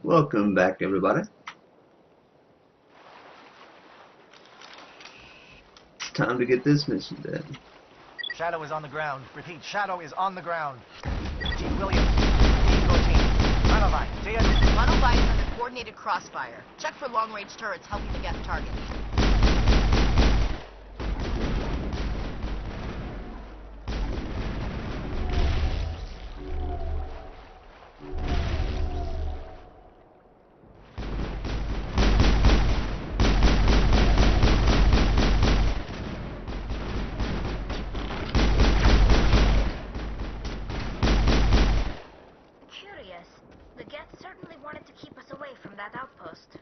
Welcome back, everybody. It's time to get this mission done. Shadow is on the ground. Repeat, Shadow is on the ground. Chief Williams, Eco Team. Manovine, see it? Manovine is under coordinated crossfire. Check for long-range turrets helping to guess targets. The Geth certainly wanted to keep us away from that outpost.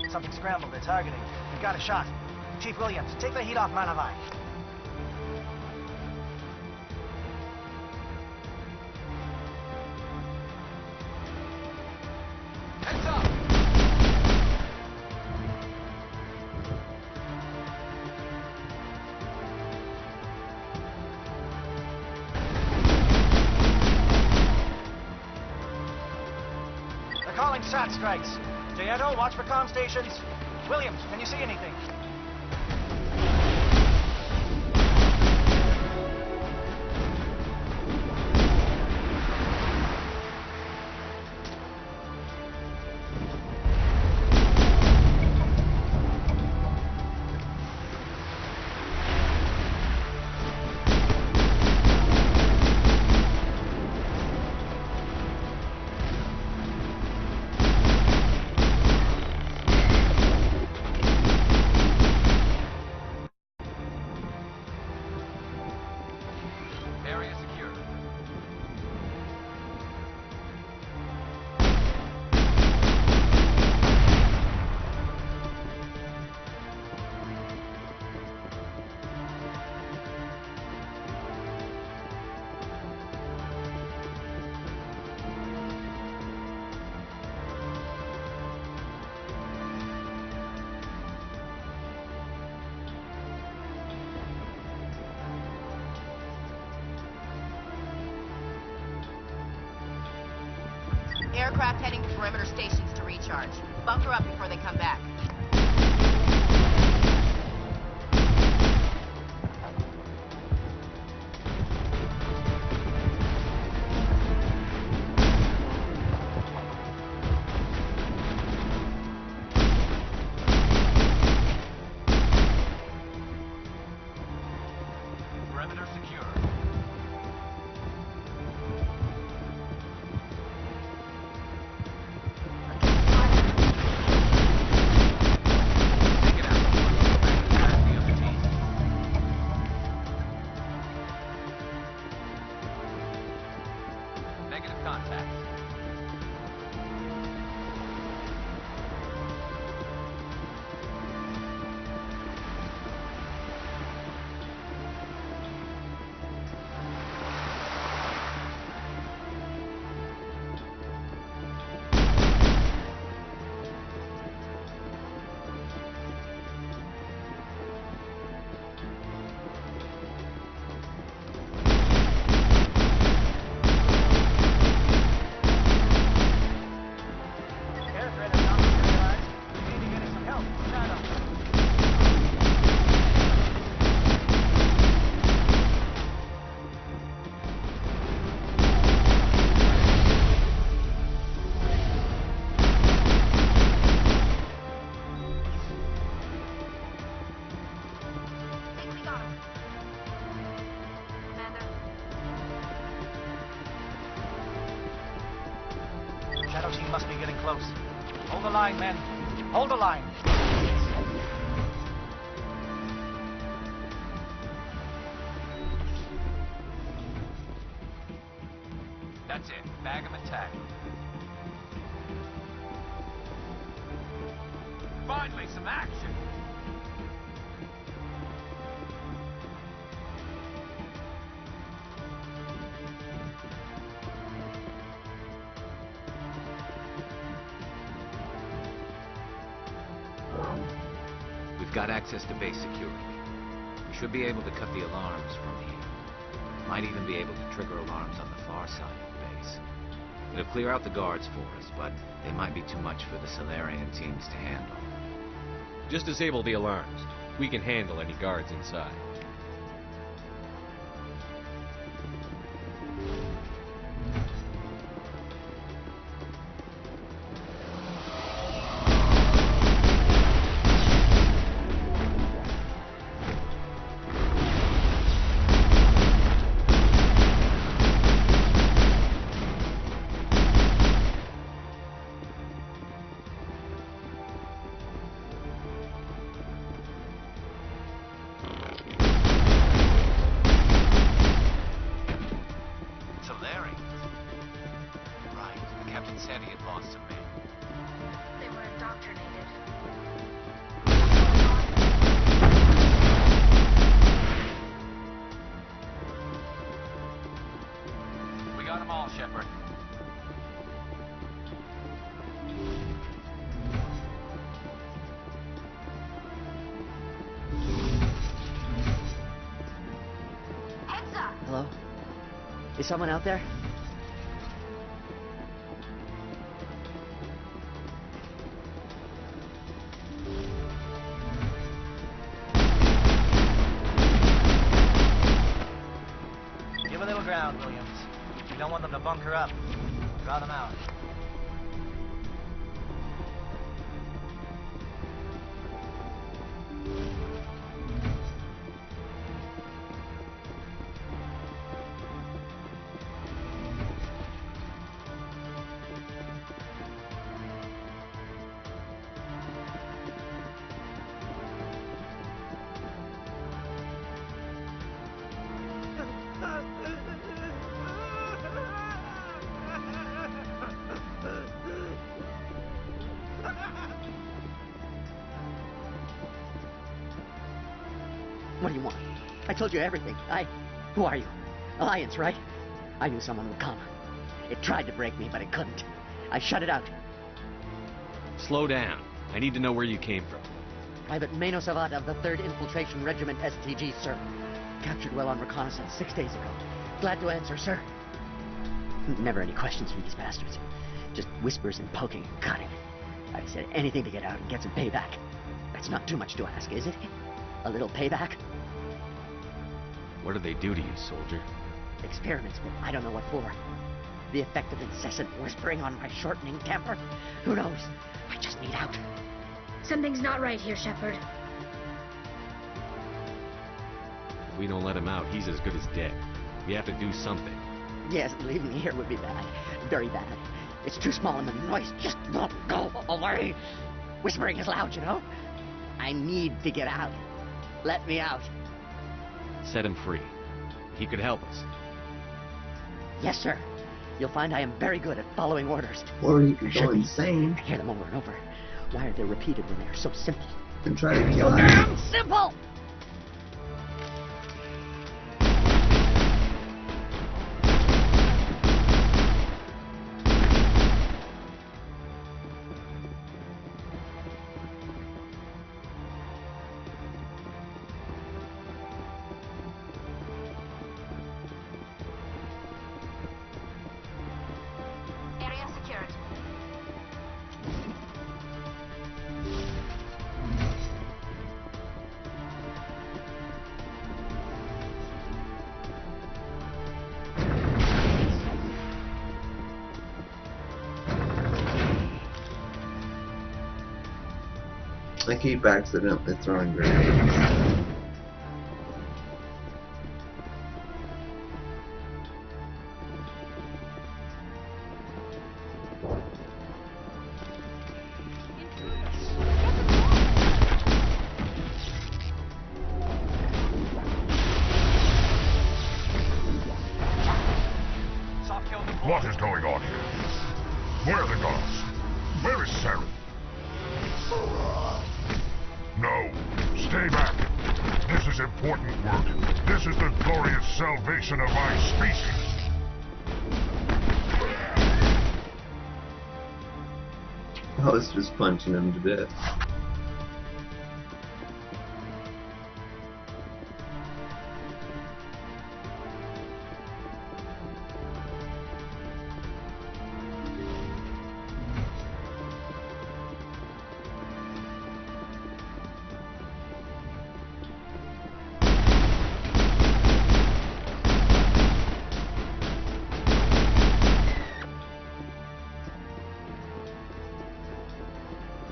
Something scrambled. They're targeting. We've got a shot. Chief Williams, take the heat off Manovine. Heads up! They're calling SAT strikes. Jayeto, watch for comm stations. Williams, can you see anything? Area secure. Aircraft heading to perimeter stations to recharge. Bunker up before they come back. Perimeter secure. Negative contact. He must be getting close. Hold the line, men. Hold the line. That's it. Bag him and tag him. Finally, some action. We've got access to base security. We should be able to cut the alarms from here. Might even be able to trigger alarms on the far side of the base. It'll clear out the guards for us, but they might be too much for the Solarian teams to handle. Just disable the alarms. We can handle any guards inside. They were indoctrinated. We got them all, Shepard. Heads up! Hello? Is someone out there? Give a little ground, Williams. We don't want them to bunker up. Draw them out. What do you want? I told you everything. Who are you? Alliance, right? I knew someone would come. It tried to break me, but it couldn't. I shut it out. Slow down. I need to know where you came from. Private Mano Savat of the 3rd Infiltration Regiment STG, sir. Captured while on reconnaissance 6 days ago. Glad to answer, sir. Never any questions from these bastards. Just whispers and poking and cutting. I said anything to get out and get some payback. That's not too much to ask, is it? A little payback? What do they do to you, soldier? Experiments, but I don't know what for. The effect of incessant whispering on my shortening temper? Who knows? I just need out. Something's not right here, Shepard. If we don't let him out, he's as good as dead. We have to do something. Yes, leaving me here would be bad. Very bad. It's too small and the noise just won't go away. Whispering is loud, you know? I need to get out. Let me out. Set him free. He could help us. Yes, sir. You'll find I am very good at following orders. Or you could Should go be. insane I hear them over and over. Why are they repeated when they are so simple? and try to kill So him. damn simple! Area secured. I keep accidentally throwing grenades. What is going on here? Where are the guards? Where is Saren? No. Stay back. This is important work. This is the glorious salvation of my species. I was just punching him to death.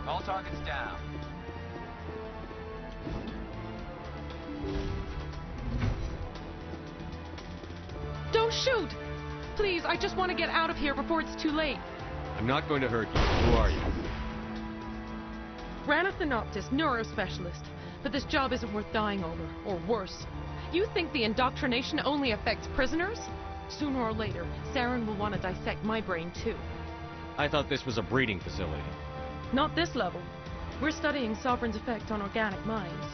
All targets down. Don't shoot! Please, I just want to get out of here before it's too late. I'm not going to hurt you. Who are you? Ranathanoptis, neurospecialist. But this job isn't worth dying over, or worse. You think the indoctrination only affects prisoners? Sooner or later, Saren will want to dissect my brain too. I thought this was a breeding facility. Not this level. We're studying Sovereign's effect on organic minds.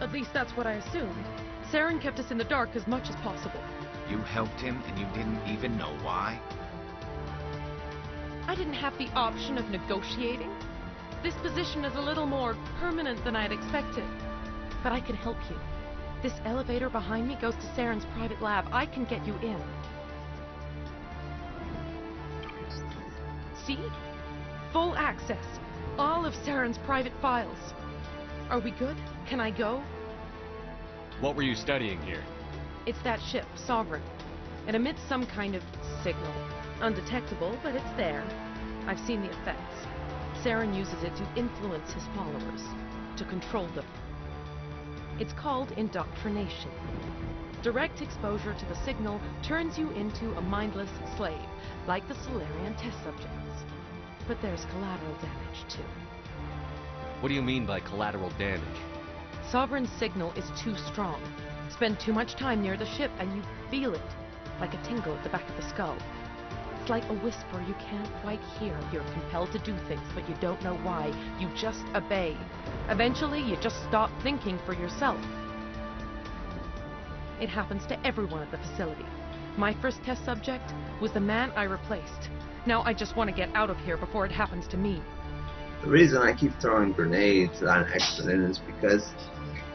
At least that's what I assumed. Saren kept us in the dark as much as possible. You helped him and you didn't even know why? I didn't have the option of negotiating. This position is a little more permanent than I'd expected. But I can help you. This elevator behind me goes to Saren's private lab. I can get you in. See? Full access. All of Saren's private files. Are we good? Can I go? What were you studying here? It's that ship, Sovereign. It emits some kind of signal. Undetectable, but it's there. I've seen the effects. Saren uses it to influence his followers, to control them. It's called indoctrination. Direct exposure to the signal turns you into a mindless slave, like the Solarian test subjects. But there's collateral damage, too. What do you mean by collateral damage? Sovereign's signal is too strong. Spend too much time near the ship and you feel it, like a tingle at the back of the skull. It's like a whisper you can't quite hear. You're compelled to do things, but you don't know why. You just obey. Eventually, you just stop thinking for yourself. It happens to everyone at the facility. My first test subject was the man I replaced. Now I just want to get out of here before it happens to me. The reason I keep throwing grenades on accident is because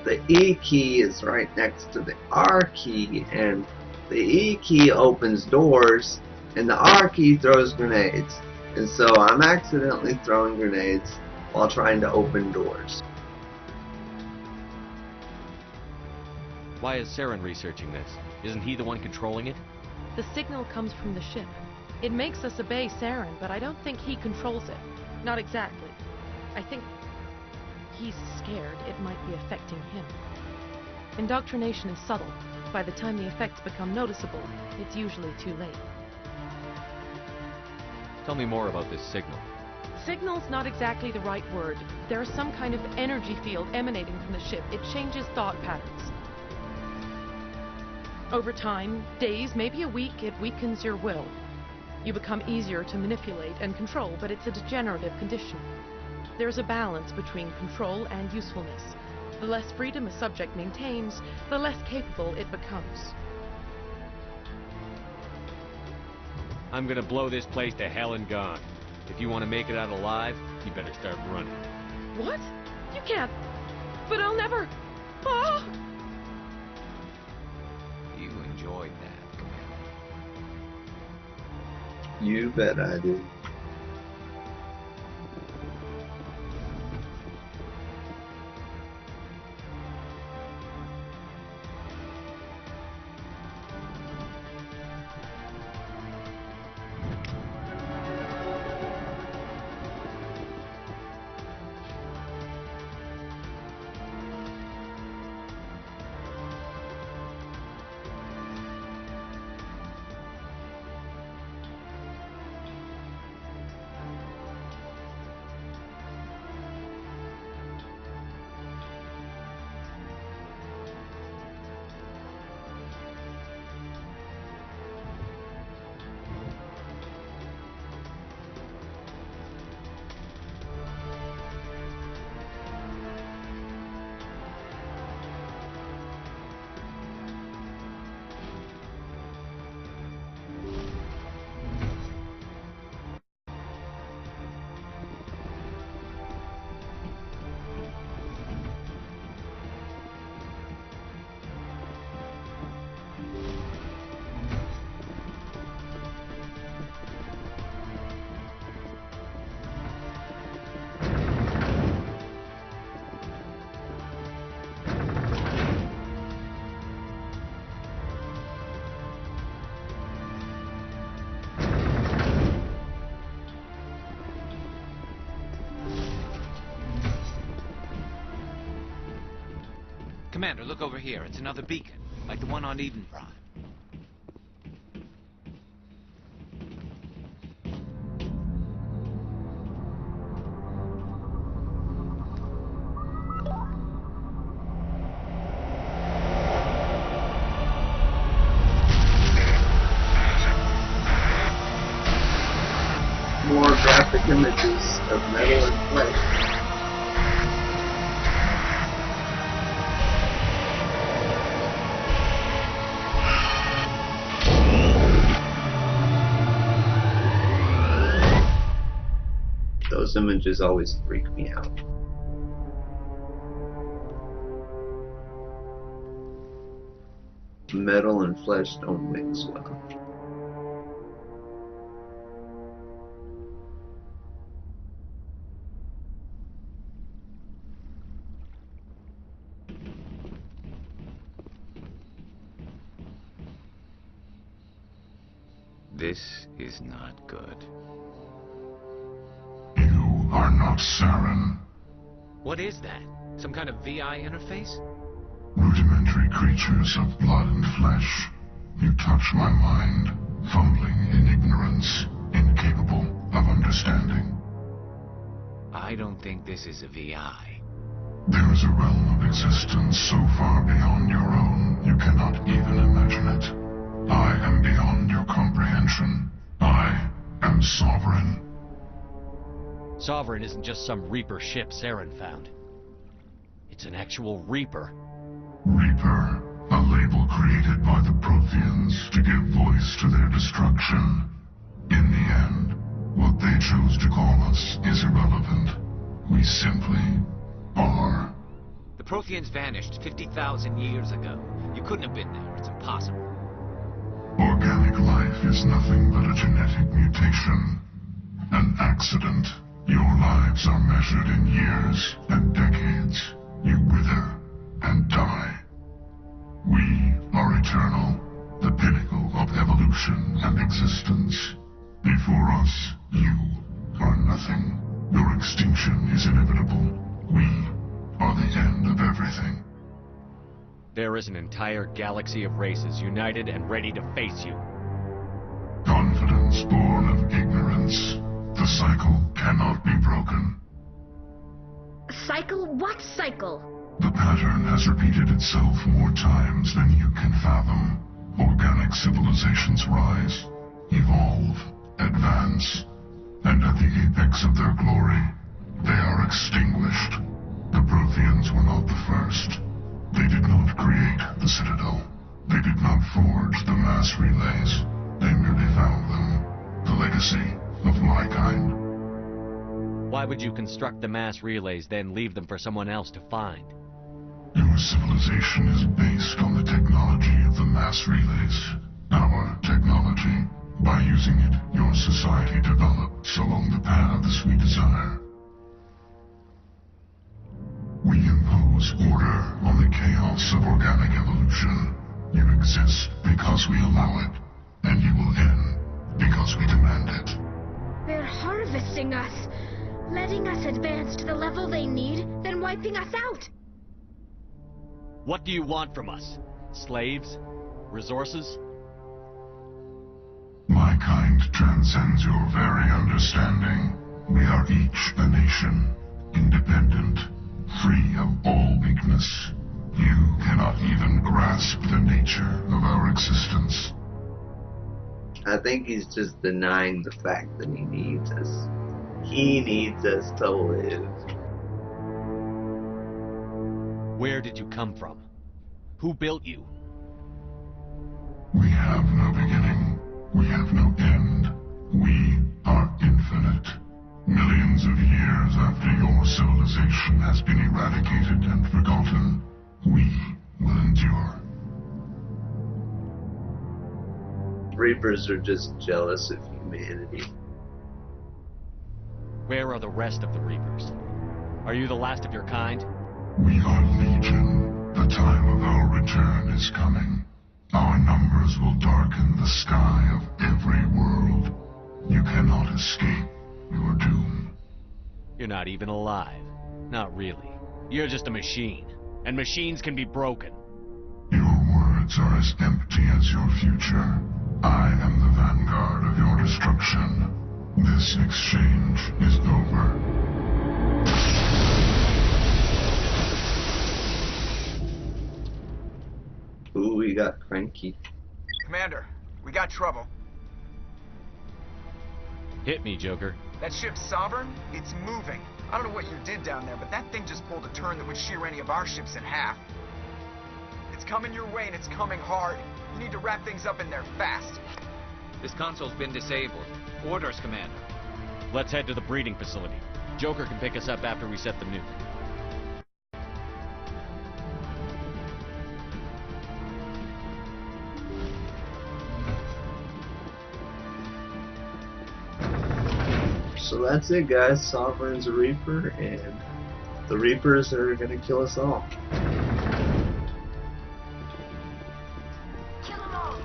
the E key is right next to the R key, and the E key opens doors, and the R key throws grenades. And so I'm accidentally throwing grenades while trying to open doors. Why is Saren researching this? Isn't he the one controlling it? The signal comes from the ship. It makes us obey Saren, but I don't think he controls it. Not exactly. I think he's scared it might be affecting him. Indoctrination is subtle. By the time the effects become noticeable, it's usually too late. Tell me more about this signal. Signal's not exactly the right word. There's some kind of energy field emanating from the ship. It changes thought patterns. Over time, days, maybe a week, it weakens your will. You become easier to manipulate and control, but it's a degenerative condition. There's a balance between control and usefulness. The less freedom a subject maintains, the less capable it becomes. I'm gonna blow this place to hell and gone. If you want to make it out alive, you better start running. What? You can't. But I'll never. Ah! You enjoyed that, Commander. You bet I did. Commander, look over here. It's another beacon, like the one on Eden Prime. More graphic images of metal and flesh. Those images always freak me out. Metal and flesh don't mix well. This is not good. You are not Saren. What is that? Some kind of VI interface? Rudimentary creatures of blood and flesh. You touch my mind, fumbling in ignorance, incapable of understanding. I don't think this is a VI. There is a realm of existence so far beyond your own, you cannot even imagine it. I am beyond your comprehension. I am Sovereign. Sovereign isn't just some Reaper ship Saren found. It's an actual Reaper. Reaper, a label created by the Protheans to give voice to their destruction. In the end, what they chose to call us is irrelevant. We simply are. The Protheans vanished 50,000 years ago. You couldn't have been there. It's impossible. Organic life is nothing but a genetic mutation. An accident. Your lives are measured in years and decades. You wither and die. We are eternal, the pinnacle of evolution and existence. Before us, you are nothing. Your extinction is inevitable. We are the end of everything. There is an entire galaxy of races united and ready to face you. Confidence born of ignorance. The cycle cannot be broken. Cycle? What cycle? The pattern has repeated itself more times than you can fathom. Organic civilizations rise, evolve, advance, and at the apex of their glory, they are extinguished. The Protheans were not the first. They did not create the Citadel. They did not forge the mass relays. They merely found them. The legacy of my kind. Why would you construct the mass relays, then leave them for someone else to find? Your civilization is based on the technology of the mass relays. Our technology. By using it, your society develops along the paths we desire. We impose order on the chaos of organic evolution. You exist because we allow it, and you will end because we demand it. They're harvesting us, letting us advance to the level they need, then wiping us out. What do you want from us? Slaves? Resources? My kind transcends your very understanding. We are each a nation, independent, free of all weakness. You cannot even grasp the nature of our existence. I think he's just denying the fact that he needs us. He needs us to live. Where did you come from? Who built you? We have no beginning. We have no end. We are infinite. Millions of years after your civilization has been eradicated and forgotten, we will endure. Reapers are just jealous of humanity. Where are the rest of the Reapers? Are you the last of your kind? We are legion. The time of our return is coming. Our numbers will darken the sky of every world. You cannot escape your doom. You're not even alive. Not really. You're just a machine. and machines can be broken. Your words are as empty as your future. I am the vanguard of your destruction. This exchange is over. Ooh, he got cranky. Commander, we got trouble. Hit me, Joker. That ship's Sovereign? It's moving. I don't know what you did down there, but that thing just pulled a turn that would shear any of our ships in half. It's coming your way, and it's coming hard. You need to wrap things up in there fast. This console's been disabled. Orders, Commander. Let's head to the breeding facility. Joker can pick us up after we set the nuke. So that's it, guys. Sovereign's a Reaper, and the Reapers are gonna kill us all. Kill them all.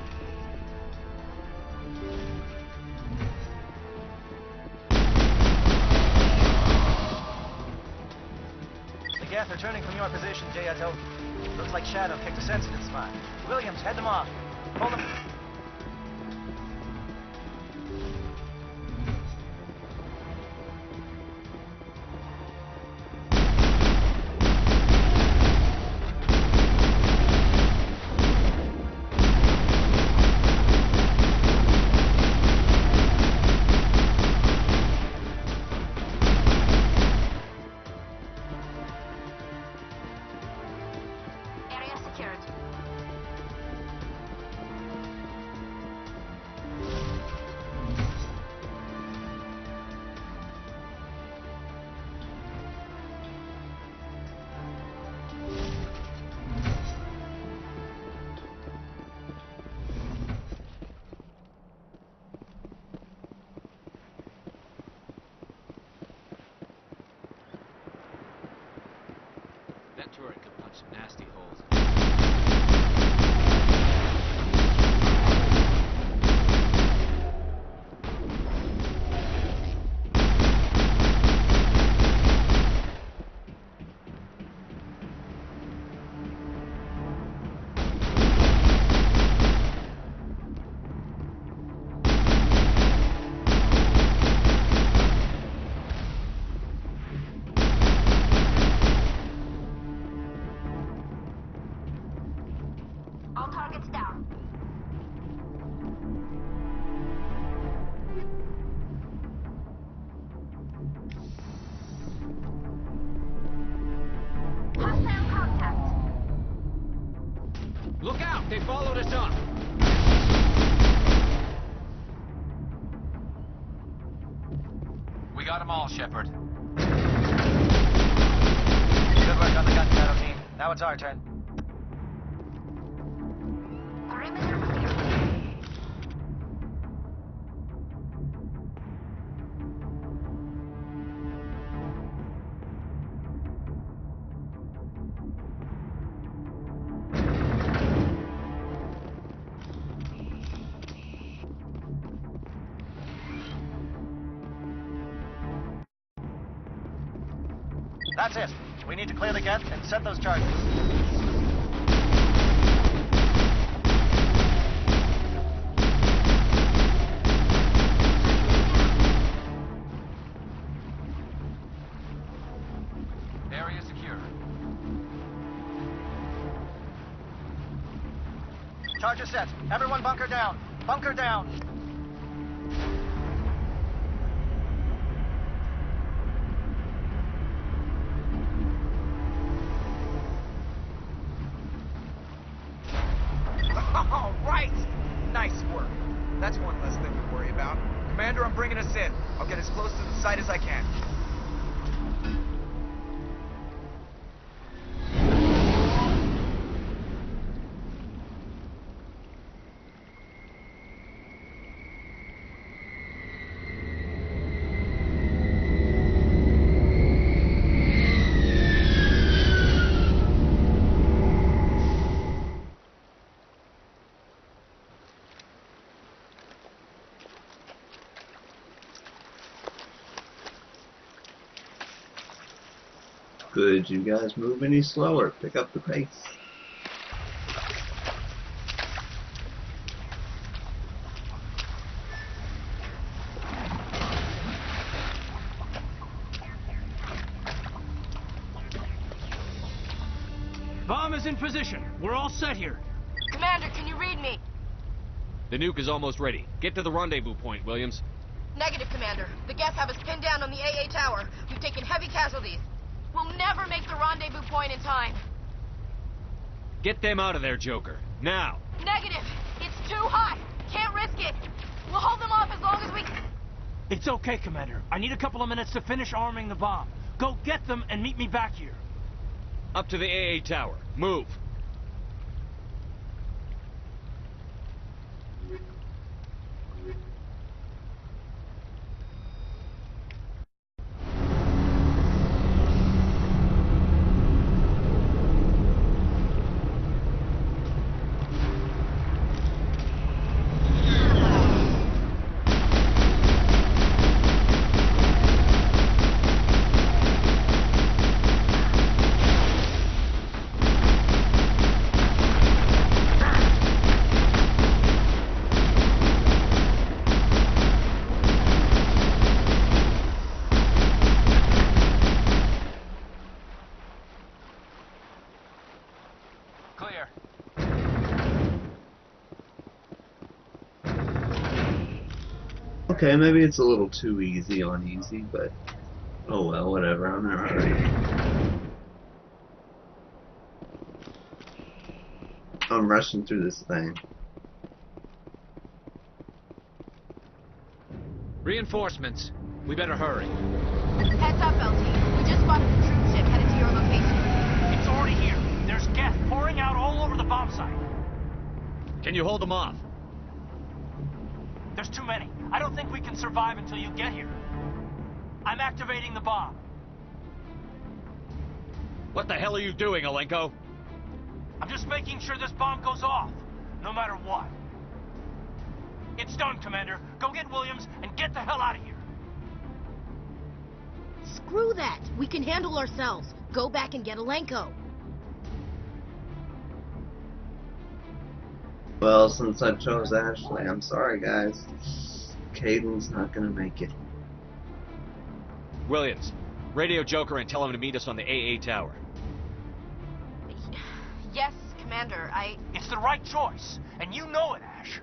The Geth are turning from your position, J.I.T.O. Looks like Shadow picked a sensitive spot. Williams, head them off. Pull them. Area secured. That turret could punch some nasty holes. All targets down. Hostile contact. Look out! They followed us up! We got them all, Shepard. Good work on the gun, Shadow team. Now it's our turn. Perimeter clear. That's it. We need to clear the Geth and set those charges. Area secure. Charges set. Everyone bunker down. Bunker down. All right! Nice work. That's one less thing to worry about. Commander, I'm bringing us in. I'll get as close to the site as I can. Could you guys move any slower? Pick up the pace. Bomb is in position. We're all set here. Commander, can you read me? The nuke is almost ready. Get to the rendezvous point, Williams. Negative, Commander. The Geth have us pinned down on the AA tower. We've taken heavy casualties. We'll never make the rendezvous point in time. Get them out of there, Joker. Now! Negative. It's too hot. Can't risk it. We'll hold them off as long as we... It's okay, Commander. I need a couple of minutes to finish arming the bomb. Go get them and meet me back here. Up to the AA tower. Move! Clear. Okay, maybe it's a little too easy on easy, but oh well, whatever. I'm in a hurry. I'm rushing through this thing. Reinforcements. We better hurry. Heads up, LT. We just spotted the troop ship headed to your location. It's already here. There's gas pouring out all over the bomb site. Can you hold them off? There's too many. I don't think we can survive until you get here. I'm activating the bomb. What the hell are you doing, Alenko? I'm just making sure this bomb goes off, no matter what. It's done, Commander. Go get Williams and get the hell out of here. Screw that. We can handle ourselves. Go back and get Alenko. Well, since I chose Ashley, I'm sorry, guys. Caden's not gonna make it. Williams, radio Joker and tell him to meet us on the AA tower. Yes, Commander, It's the right choice, and you know it, Ash.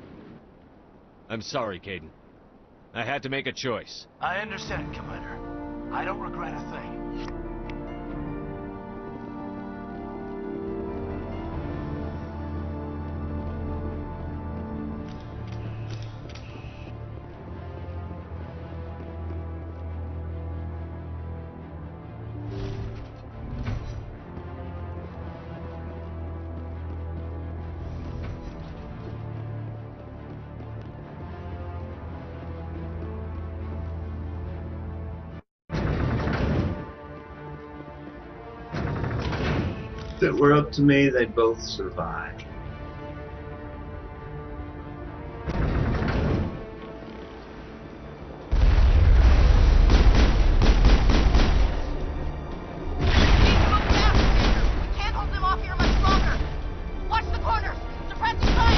I'm sorry, Caden. I had to make a choice. I understand, Commander. I don't regret a thing. If it were up to me, they'd both survive. we can't hold them off here much longer. Watch the corners. Suppressing fire.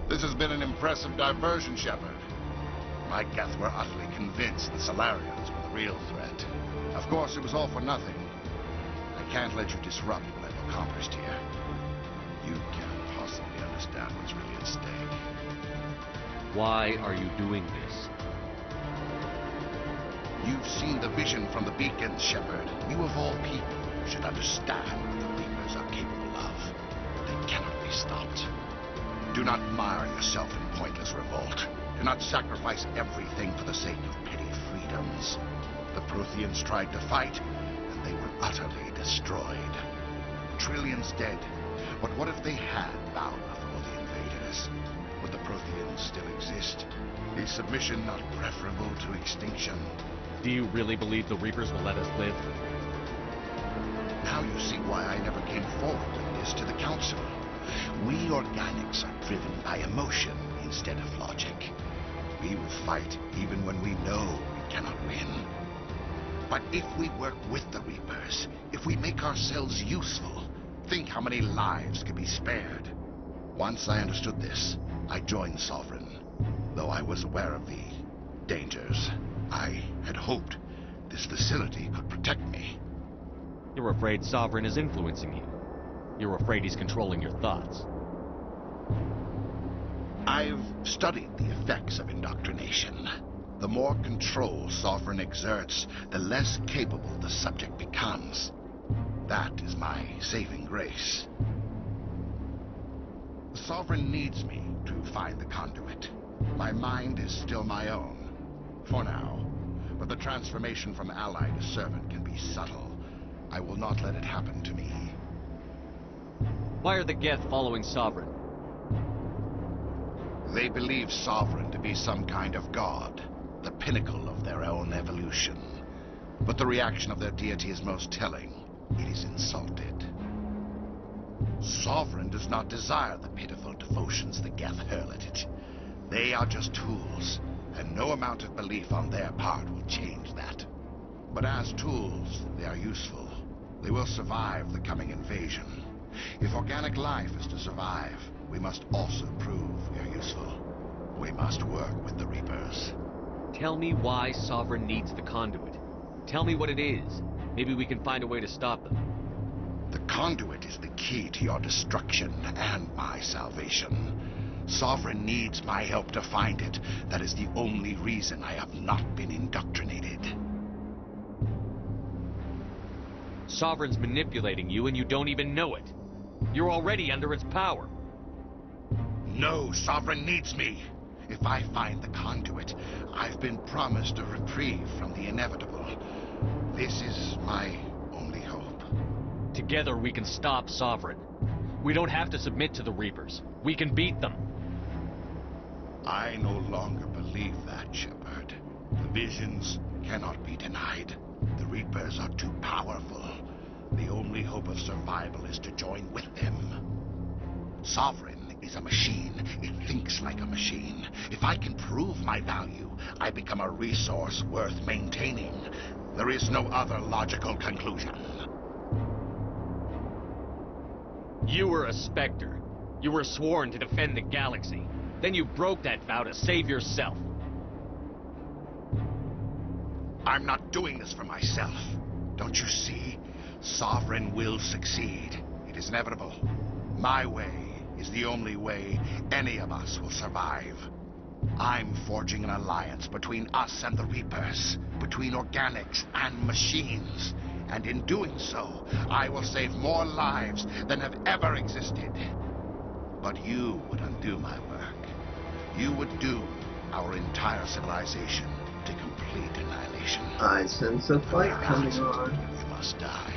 This has been an impressive diversion, Shepard. My Geth were utterly convinced the Solarians were the real threat. Of course, it was all for nothing. I can't let you disrupt what I've accomplished here. You can't possibly understand what's really at stake. Why are you doing this? You've seen the vision from the beacons, Shepard. You of all people should understand what the Reapers are capable of. They cannot be stopped. Do not mire yourself in pointless revolt. Do not sacrifice everything for the sake of petty freedoms. The Protheans tried to fight, and they were utterly destroyed. Trillions dead. But what if they had bowed before the invaders? Would the Protheans still exist? Is submission not preferable to extinction? Do you really believe the Reapers will let us live? Now you see why I never came forward with this to the Council. We organics are driven by emotion instead of logic. We will fight even when we know we cannot win. But if we work with the Reapers, if we make ourselves useful, think how many lives could be spared. Once I understood this, I joined Sovereign. Though I was aware of the dangers, I had hoped this facility could protect me. You're afraid Sovereign is influencing you. You're afraid he's controlling your thoughts. I've studied the effects of indoctrination. The more control Sovereign exerts, the less capable the subject becomes. That is my saving grace. The Sovereign needs me to find the conduit. My mind is still my own, for now. But the transformation from ally to servant can be subtle. I will not let it happen to me. Why are the Geth following Sovereign? They believe Sovereign to be some kind of god, the pinnacle of their own evolution. But the reaction of their deity is most telling. It is insulted. Sovereign does not desire the pitiful devotions the Geth hurl at it. They are just tools, and no amount of belief on their part will change that. But as tools, they are useful. They will survive the coming invasion. If organic life is to survive, we must also prove we are useful. We must work with the Reapers. Tell me why Sovereign needs the conduit. Tell me what it is. Maybe we can find a way to stop them. The conduit is the key to your destruction and my salvation. Sovereign needs my help to find it. That is the only reason I have not been indoctrinated. Sovereign's manipulating you and you don't even know it. You're already under its power. No, Sovereign needs me. If I find the conduit, I've been promised a reprieve from the inevitable. This is my only hope. Together we can stop Sovereign. We don't have to submit to the Reapers. We can beat them. I no longer believe that, Shepard. The visions cannot be denied. The Reapers are too powerful. The only hope of survival is to join with them. Sovereign is a machine. It thinks like a machine. If I can prove my value, I become a resource worth maintaining. There is no other logical conclusion. You were a Spectre. You were sworn to defend the galaxy. Then you broke that vow to save yourself. I'm not doing this for myself. Don't you see? Sovereign will succeed. It is inevitable. My way is the only way any of us will survive. I'm forging an alliance between us and the Reapers, between organics and machines. And in doing so, I will save more lives than have ever existed. But you would undo my work. You would doom our entire civilization to complete annihilation. I sense a fight coming on. You must die.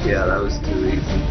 Yeah, that was too easy.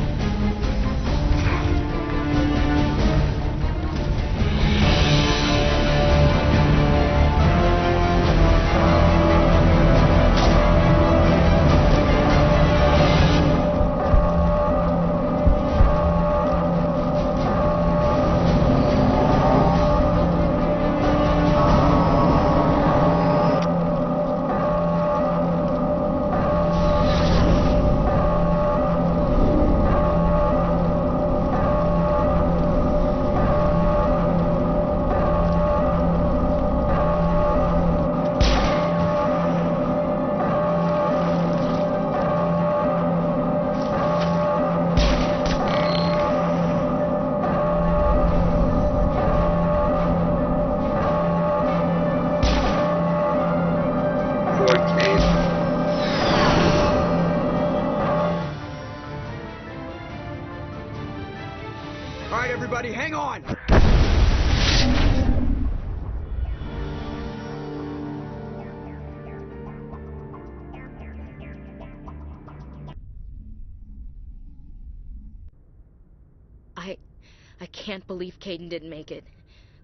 everybody, hang on! I can't believe Caden didn't make it.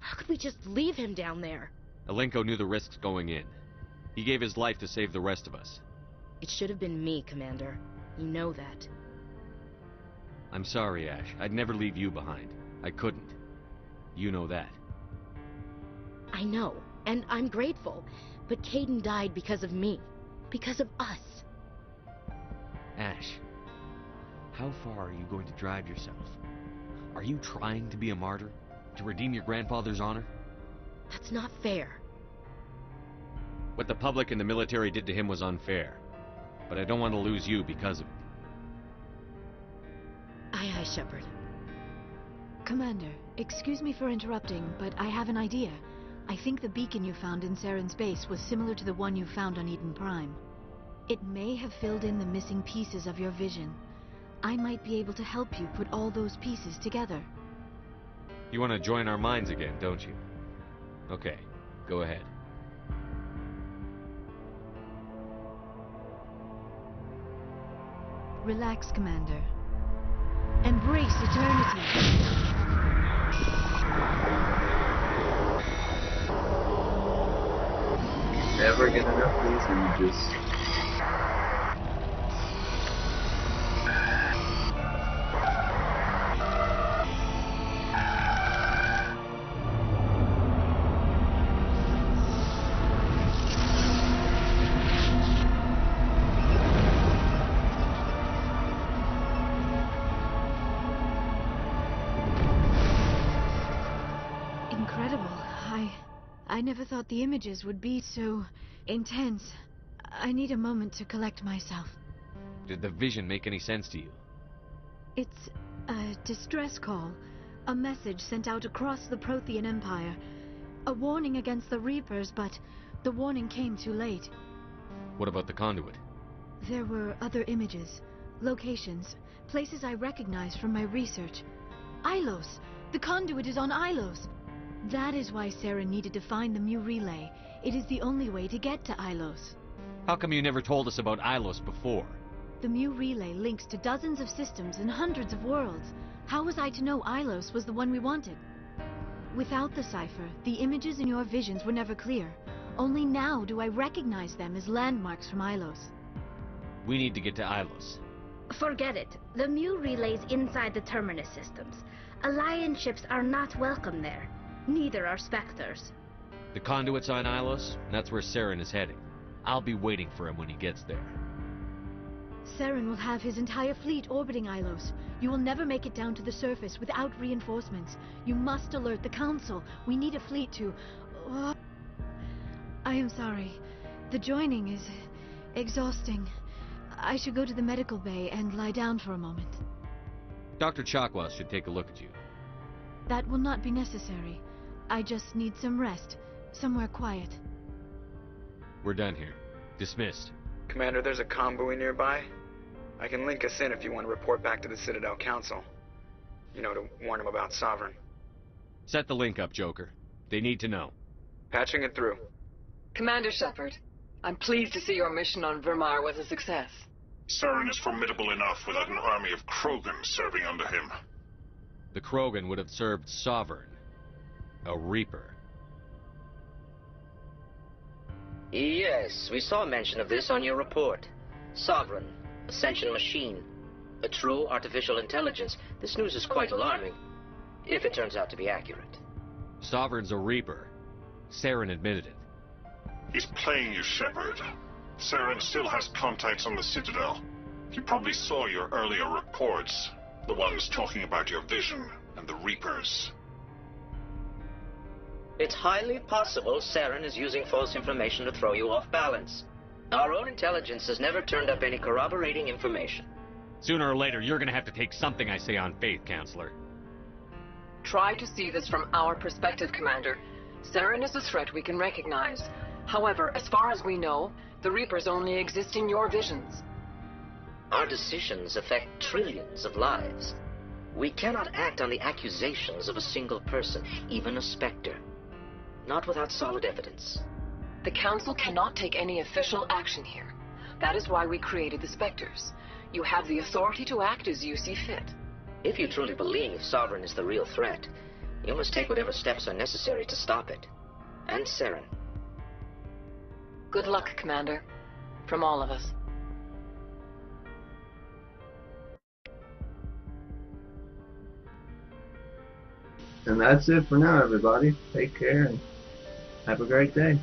How could we just leave him down there? Alenko knew the risks going in. He gave his life to save the rest of us. It should have been me, Commander. You know that. I'm sorry, Ash. I'd never leave you behind. I couldn't. You know that. I know, and I'm grateful. But Caden died because of me. Because of us. Ash, how far are you going to drive yourself? Are you trying to be a martyr? To redeem your grandfather's honor? That's not fair. What the public and the military did to him was unfair. But I don't want to lose you because of it. Aye, aye, Shepard. Commander, excuse me for interrupting, but I have an idea. I think the beacon you found in Saren's base was similar to the one you found on Eden Prime. It may have filled in the missing pieces of your vision. I might be able to help you put all those pieces together. You want to join our minds again, don't you? Okay, go ahead. Relax, Commander. Embrace eternity. Never get enough of these images. Incredible. I never thought the images would be so intense. I need a moment to collect myself. Did the vision make any sense to you? It's a distress call. A message sent out across the Prothean Empire. A warning against the Reapers, but the warning came too late. What about the conduit? There were other images, locations, places I recognized from my research. Ilos! The conduit is on Ilos! That is why Saren needed to find the Mu Relay. It is the only way to get to Ilos. How come you never told us about Ilos before? The Mu Relay links to dozens of systems and hundreds of worlds. How was I to know Ilos was the one we wanted? Without the cipher, the images in your visions were never clear. Only now do I recognize them as landmarks from Ilos. We need to get to Ilos. Forget it. The Mu Relay's inside the Terminus systems. Alliance ships are not welcome there. Neither are Spectres. The conduit's on Ilos, and that's where Saren is heading. I'll be waiting for him when he gets there. Saren will have his entire fleet orbiting Ilos. You will never make it down to the surface without reinforcements. You must alert the Council. We need a fleet to... I am sorry. The joining is exhausting. I should go to the medical bay and lie down for a moment. Dr. Chakwas should take a look at you. That will not be necessary. I just need some rest. Somewhere quiet. We're done here. Dismissed. Commander, there's a convoy nearby. I can link us in if you want to report back to the Citadel Council. You know, to warn them about Sovereign. Set the link up, Joker. They need to know. Patching it through. Commander Shepard, I'm pleased to see your mission on Virmire was a success. Saren is formidable enough without an army of Krogan serving under him. The Krogan would have served Sovereign. A Reaper. Yes, we saw mention of this on your report. Sovereign, Ascension machine, a true artificial intelligence. This news is quite alarming, if it turns out to be accurate. Sovereign's a Reaper. Saren admitted it. He's playing you, Shepard. Saren still has contacts on the Citadel. He probably saw your earlier reports. The ones talking about your vision and the Reapers. It's highly possible Saren is using false information to throw you off balance. Our own intelligence has never turned up any corroborating information. Sooner or later, you're gonna have to take something I say on faith, Counselor. Try to see this from our perspective, Commander. Saren is a threat we can recognize. However, as far as we know, the Reapers only exist in your visions. Our decisions affect trillions of lives. We cannot act on the accusations of a single person, even a Spectre. Not without solid evidence. The Council cannot take any official action here. That is why we created the Spectres. You have the authority to act as you see fit. If you truly believe Sovereign is the real threat, you must take whatever steps are necessary to stop it. And Saren. Good luck, Commander. From all of us. And that's it for now, everybody. Take care and have a great day.